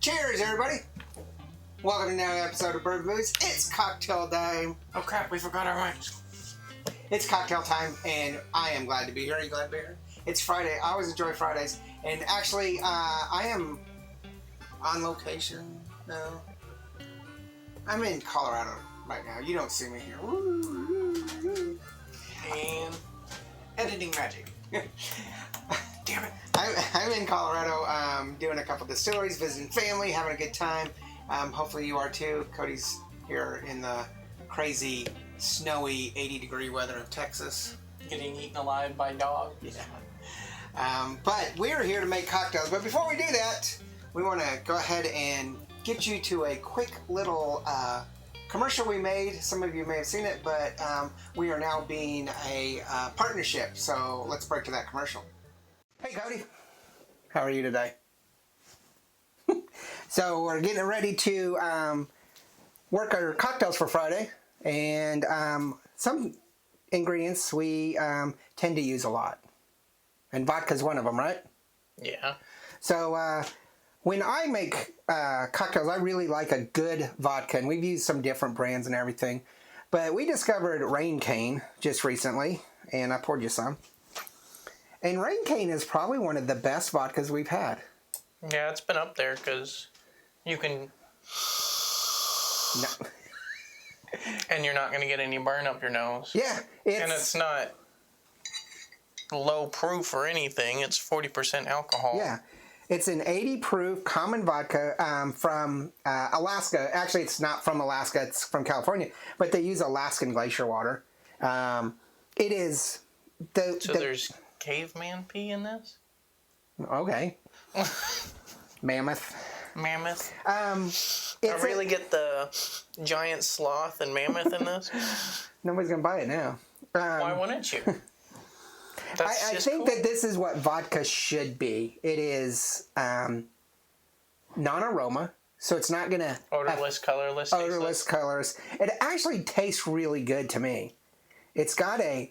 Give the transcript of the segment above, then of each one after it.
Cheers, everybody! Welcome to another episode of Bourbonandbooze. It's cocktail time. Oh crap, we forgot our mics. It's cocktail time, and I am glad to be here. Are you glad to be here? It's Friday. I always enjoy Fridays. And actually, I am on location now. I'm in Colorado right now. You don't see me here. And editing magic. Damn it. I'm in Colorado doing a couple distilleries, visiting family, having a good time. Hopefully you are too. Cody's here in the crazy, snowy, 80-degree weather of Texas. Getting eaten alive by dogs. Yeah. But we're here to make cocktails. But before we do that, we want to go ahead and get you to a quick little commercial we made. Some of you may have seen it, but we are now being a partnership. So let's break to that commercial. Hey, Cody. How are you today? So we're getting ready to work our cocktails for Friday, and some ingredients we tend to use a lot, and vodka's one of them, right? Yeah. So when I make cocktails, I really like a good vodka, and we've used some different brands and everything, but we discovered Rain Cane just recently, and I poured you some. And Rain Cane is probably one of the best vodkas we've had. Yeah, it's been up there because you can... No. And you're not going to get any burn up your nose. Yeah. And it's not low proof or anything. It's 40% alcohol. Yeah. It's an 80 proof common vodka from Alaska. Actually, it's not from Alaska. It's from California. But they use Alaskan glacier water. It is... So there's caveman pee in this? Okay. Mammoth. I really get the giant sloth and mammoth in this. Nobody's going to buy it now. Why wouldn't you? I think that this is what vodka should be. It is non-aroma, so it's not going to... Odorless, colorless, odorless, colorless. It actually tastes really good to me. It's got a...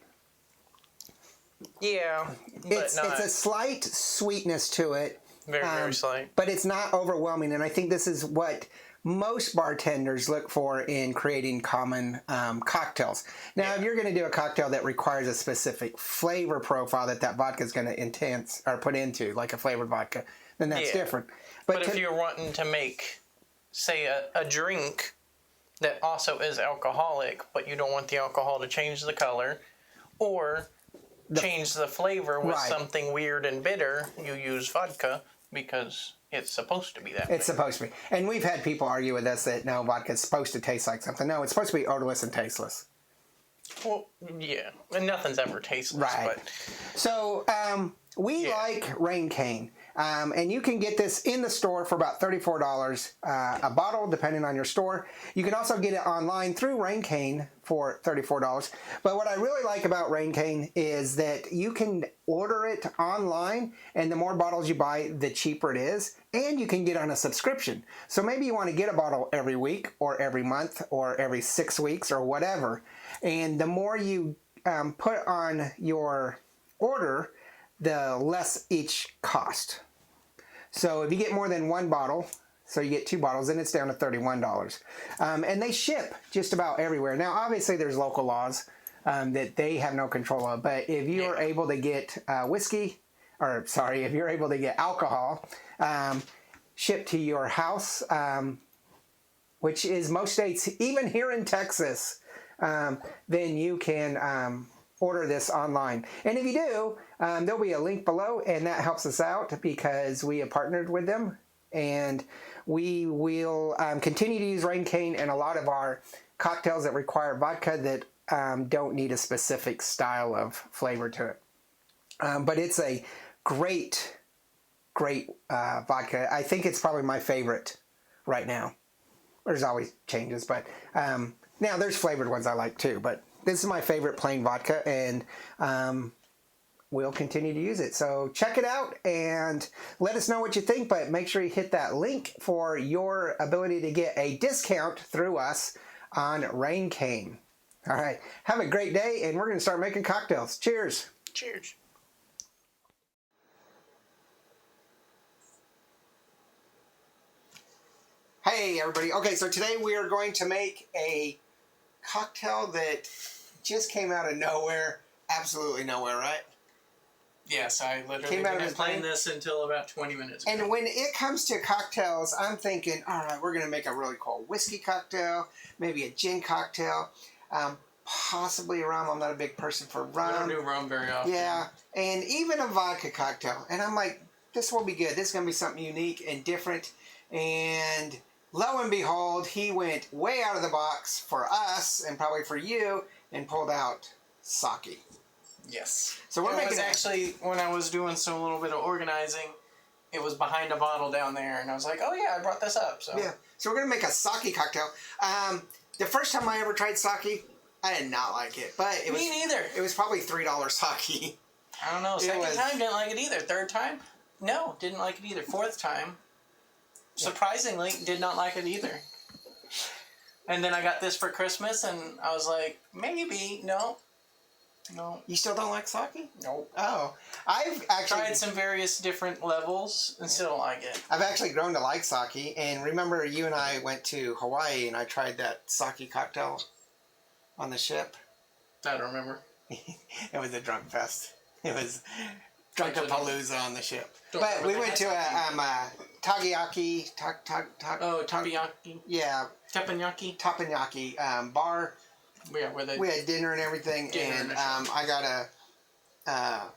Yeah, but it's a slight sweetness to it. Very, very slight. But it's not overwhelming, and I think this is what most bartenders look for in creating common cocktails. Now, if you're going to do a cocktail that requires a specific flavor profile that vodka is going to put into, like a flavored vodka, then that's different. But if you're wanting to make, say, a drink that also is alcoholic, but you don't want the alcohol to change the color, or change the flavor with something weird and bitter, you use vodka because it's supposed to be that way. It's supposed to be. And we've had people argue with us that, no, vodka's supposed to taste like something. No, it's supposed to be odorless and tasteless. Well, yeah. And nothing's ever tasteless. Right. But so, we like Rain Cane. And you can get this in the store for about $34 a bottle, depending on your store. You can also get it online through Rain Cane for $34. But what I really like about Rain Cane is that you can order it online, and the more bottles you buy, the cheaper it is. And you can get on a subscription. So maybe you want to get a bottle every week or every month or every 6 weeks or whatever. And the more you put on your order, the less each cost. So if you get more than one bottle, so you get 2 bottles, then it's down to $31. And they ship just about everywhere. Now, obviously, there's local laws that they have no control of. But if you are able to get if you're able to get alcohol shipped to your house, which is most states, even here in Texas, then you can order this online. And if you do, there'll be a link below, and that helps us out because we have partnered with them, and we will continue to use Rain Cane in a lot of our cocktails that require vodka that don't need a specific style of flavor to it. But it's a great vodka. I think it's probably my favorite right now. There's always changes, but now there's flavored ones I like too, but this is my favorite plain vodka, and we'll continue to use it. So check it out and let us know what you think, but make sure you hit that link for your ability to get a discount through us on Rain Cane. All right, have a great day, and we're going to start making cocktails. Cheers. Cheers. Hey everybody. Okay, so today we are going to make a cocktail that just came out of nowhere. Absolutely nowhere, right? Yes, I literally Came out of didn't his plan brain. this until about 20 minutes ago. And when it comes to cocktails, I'm thinking, all right, we're going to make a really cool whiskey cocktail, maybe a gin cocktail, possibly a rum. I'm not a big person for rum. I don't do rum very often. Yeah, and even a vodka cocktail. And I'm like, this will be good. This is going to be something unique and different. And lo and behold, he went way out of the box for us and probably for you and pulled out sake. Yes. So we're making actually, when I was doing some little bit of organizing, it was behind a bottle down there, and I was like, oh yeah, I brought this up. So yeah. So we're going to make a sake cocktail. The first time I ever tried sake, I did not like it. But it Me neither. It was probably $3 sake. I don't know. Second time, didn't like it either. Third time, no, didn't like it either. Fourth time, surprisingly, did not like it either. And then I got this for Christmas, and I was like, maybe, no. You still don't like sake? Nope. Oh. I've actually tried some various different levels and still don't like it. I've actually grown to like sake, and remember you and I went to Hawaii, and I tried that sake cocktail on the ship. I don't remember. It was a drunk fest. It was drunkapalooza on the ship. But we went to a takoyaki. Teppanyaki. Yeah. Teppanyaki bar. Yeah, where they... We had dinner and everything, and I got a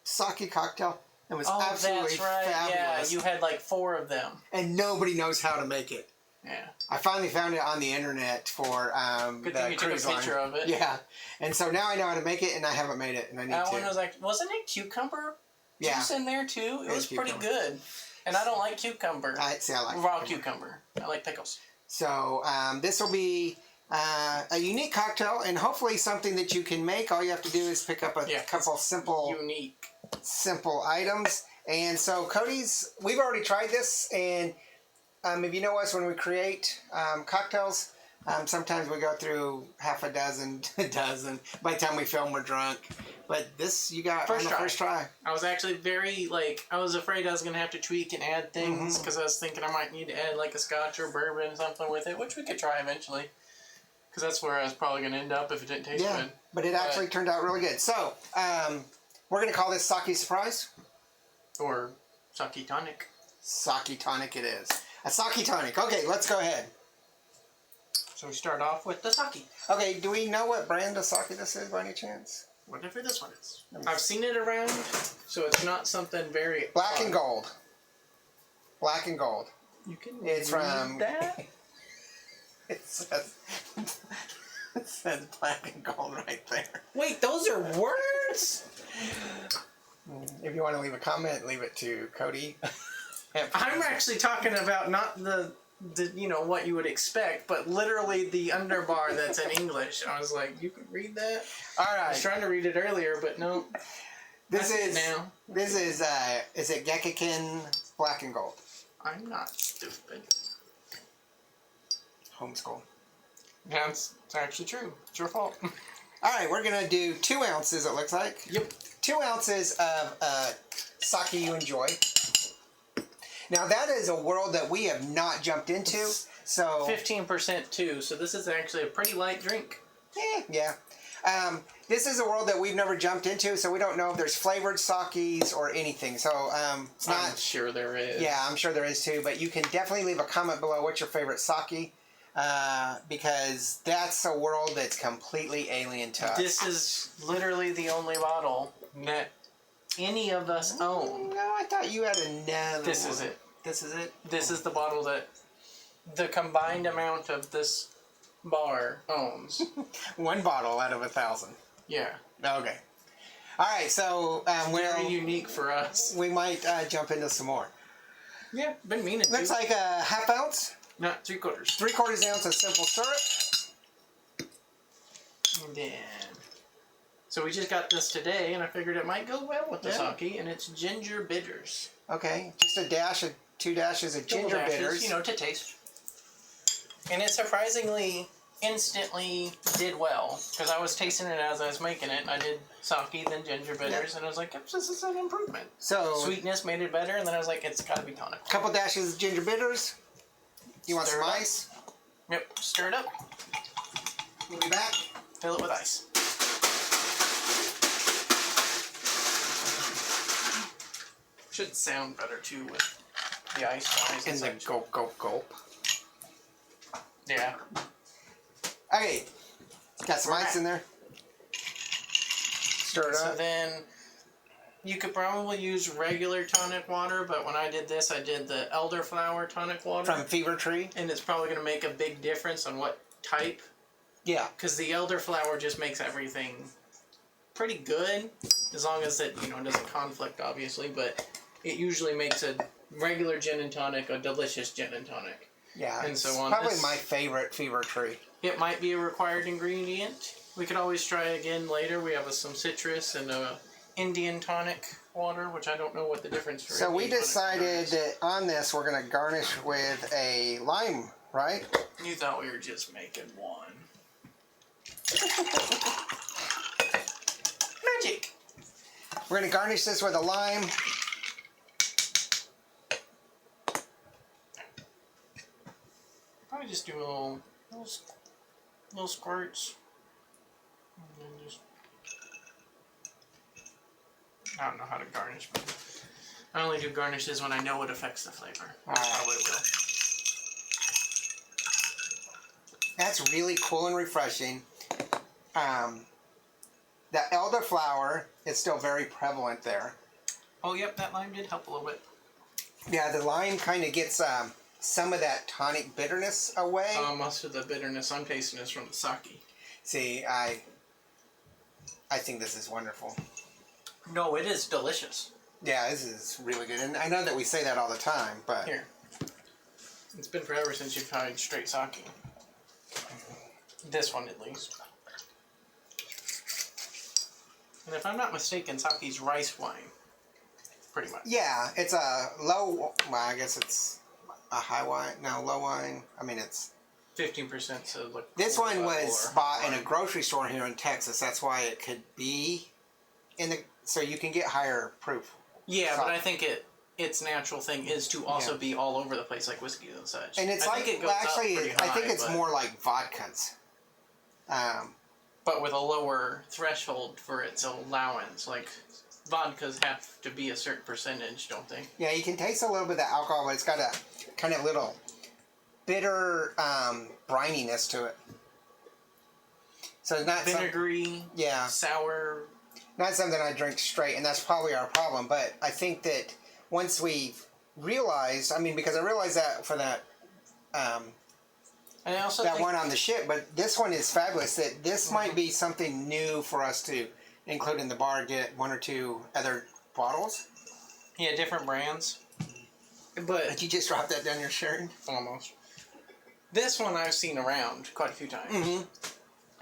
sake cocktail. It was absolutely fabulous. Yeah, you had like 4 of them. And nobody knows how to make it. Yeah. I finally found it on the internet for Good thing you took a picture of it. Yeah. And so now I know how to make it, and I haven't made it, and I need That to. one was like, wasn't it cucumber juice in there too? It was pretty cucumber. good. And I don't like cucumber. I like raw cucumber. I like pickles. So this will be a unique cocktail, and hopefully something that you can make. All you have to do is pick up a couple simple items. And so Cody's, we've already tried this, and if you know us, when we create cocktails, sometimes we go through half a dozen, a dozen. By the time we film, we're drunk. But this you got on the first try. I was actually I was afraid I was going to have to tweak and add things because I was thinking I might need to add like a scotch or bourbon or something with it, which we could try eventually. Because that's where I was probably going to end up if it didn't taste good. But it actually turned out really good. So, we're going to call this Sake Surprise. Or Sake Tonic. Sake Tonic it is. A Sake Tonic. Okay, let's go ahead. So we start off with the sake. Okay, do we know what brand of sake this is by any chance? Whatever this one is. I've seen it around, so it's not something very... Black and Gold. Black and Gold. You can It's from... that? It says Black and Gold right there. Wait, those are words? If you want to leave a comment, leave it to Cody. I'm actually talking about not the what you would expect, but literally the underbar that's in English. I was like, you can read that? All right. I was trying to read it earlier, but no. This is it Gekkiken Black and Gold? I'm not stupid. Homeschool. Yeah, it's actually true. It's your fault. All right, we're going to do 2 ounces, it looks like. Yep. 2 ounces of sake you enjoy. Now, that is a world that we have not jumped into. So 15% too, so this is actually a pretty light drink. Yeah. This is a world that we've never jumped into, so we don't know if there's flavored sakes or anything. So it's not... I'm sure there is. Yeah, I'm sure there is too, but you can definitely leave a comment below what's your favorite sake. Because that's a world that's completely alien to us. This is literally the only bottle that any of us own. No, I thought you had another This one. is it. This is it? This is the bottle that the combined amount of this bar owns. 1 bottle out of 1,000. Yeah. Okay. All right, so very unique for us. We might jump into some more. Yeah, been meaning to. Looks like a half ounce. Not 3/4. 3/4 ounce of simple syrup. And then, so we just got this today, and I figured it might go well with the sake, and it's ginger bitters. Okay, just a dash of 2 dashes of ginger bitters. To taste. And it surprisingly instantly did well, because I was tasting it as I was making it, and I did sake, then ginger bitters, and I was like, this is an improvement. So sweetness made it better, and then I was like, it's got to be tonic. A couple dashes of ginger bitters. You want Stir some it up. ice? Yep, stir it up. We'll be back. Fill it with ice. Should sound better too with the ice. And the gulp, gulp, gulp. Yeah. Okay. Got some ice in there. Stir it So up. then you could probably use regular tonic water, but when I did this, I did the elderflower tonic water. From Fever Tree. And it's probably going to make a big difference on what type. Yeah. Because the elderflower just makes everything pretty good, as long as it doesn't conflict, obviously. But it usually makes a regular gin and tonic a delicious gin and tonic. Yeah. And so on. Probably my favorite Fever Tree. It might be a required ingredient. We could always try again later. We have some citrus and Indian tonic water, which I don't know what the difference for. So we decided that on this we're going to garnish with a lime, right? You thought we were just making one. Magic. We're going to garnish this with a lime. Probably just do little squirts. And then just, I don't know how to garnish, but I only do garnishes when I know it affects the flavor. Probably will. That's really cool and refreshing. The elderflower is still very prevalent there. Oh, yep, that lime did help a little bit. Yeah, the lime kind of gets some of that tonic bitterness away. Most of the bitterness I'm tasting is from the sake. See, I think this is wonderful. No, it is delicious. Yeah, this is really good. And I know that we say that all the time, but... Here. It's been forever since you've tried straight sake. This one, at least. And if I'm not mistaken, sake's rice wine. Pretty much. Yeah, it's a low... Well, I guess it's a high wine. No, low wine. I mean, it's... 15%, so look. This one was bought in a grocery store here in Texas. That's why it could be in the... So you can get higher proof. Yeah, but I think its natural thing is to also be all over the place like whiskeys and such. And it's I think it goes up pretty I think high, it's more like vodkas. But with a lower threshold for its allowance. Like, vodkas have to be a certain percentage, don't they? Yeah, you can taste a little bit of the alcohol, but it's got a kind of little bitter brininess to it. So it's not vinegary, sour. Not something I drink straight, and that's probably our problem. But I think that once we realized, because I realized that for that and I also that one on the ship, but this one is fabulous. That this might be something new for us to include in the bar. Get one or two other bottles. Yeah, different brands. But Did you just drop that down your shirt? Almost. This one I've seen around quite a few times. Mm-hmm.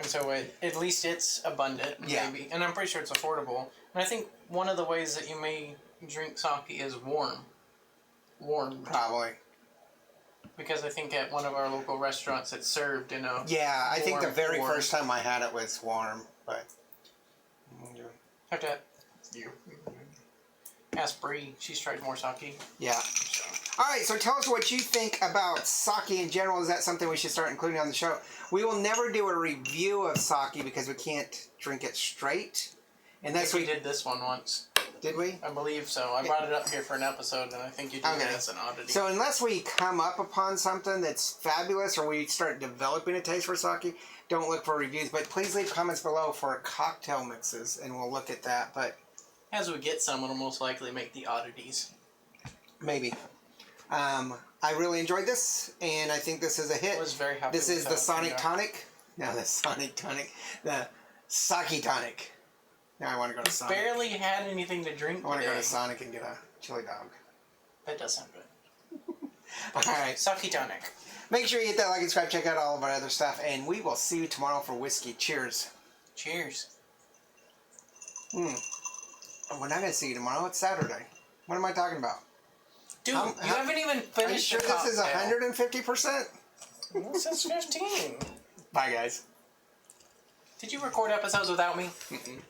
And so at least it's abundant, maybe. And I'm pretty sure it's affordable. And I think one of the ways that you may drink sake is warm. Warm. Probably. Because I think at one of our local restaurants it's served in a I think the very first time I had it was warm, but... Have to... Ask Bree. She's tried more sake. Yeah. So. Alright, so tell us what you think about sake in general. Is that something we should start including on the show? We will never do a review of sake because we can't drink it straight. And that's we did this one once. Did we? I believe so. I brought it up here for an episode, and I think you did it as an oddity. So unless we come up upon something that's fabulous or we start developing a taste for sake, don't look for reviews. But please leave comments below for cocktail mixes, and we'll look at that. But as we get some, it'll most likely make the oddities. Maybe. I really enjoyed this, and I think this is a hit. I was very happy This is the Sonic Tonic. No, the Sonic Tonic. The Sake Tonic. Now I want to go to Sonic. Barely had anything to drink I want to go to Sonic and get a chili dog. That does sound good. Alright. Sake Tonic. Make sure you hit that like and subscribe. Check out all of our other stuff, and we will see you tomorrow for whiskey. Cheers. Cheers. We're not going to see you tomorrow. It's Saturday. What am I talking about? Dude, you haven't even finished. Are you sure this is 150%? This is 15. Bye, guys. Did you record episodes without me? Mm-mm.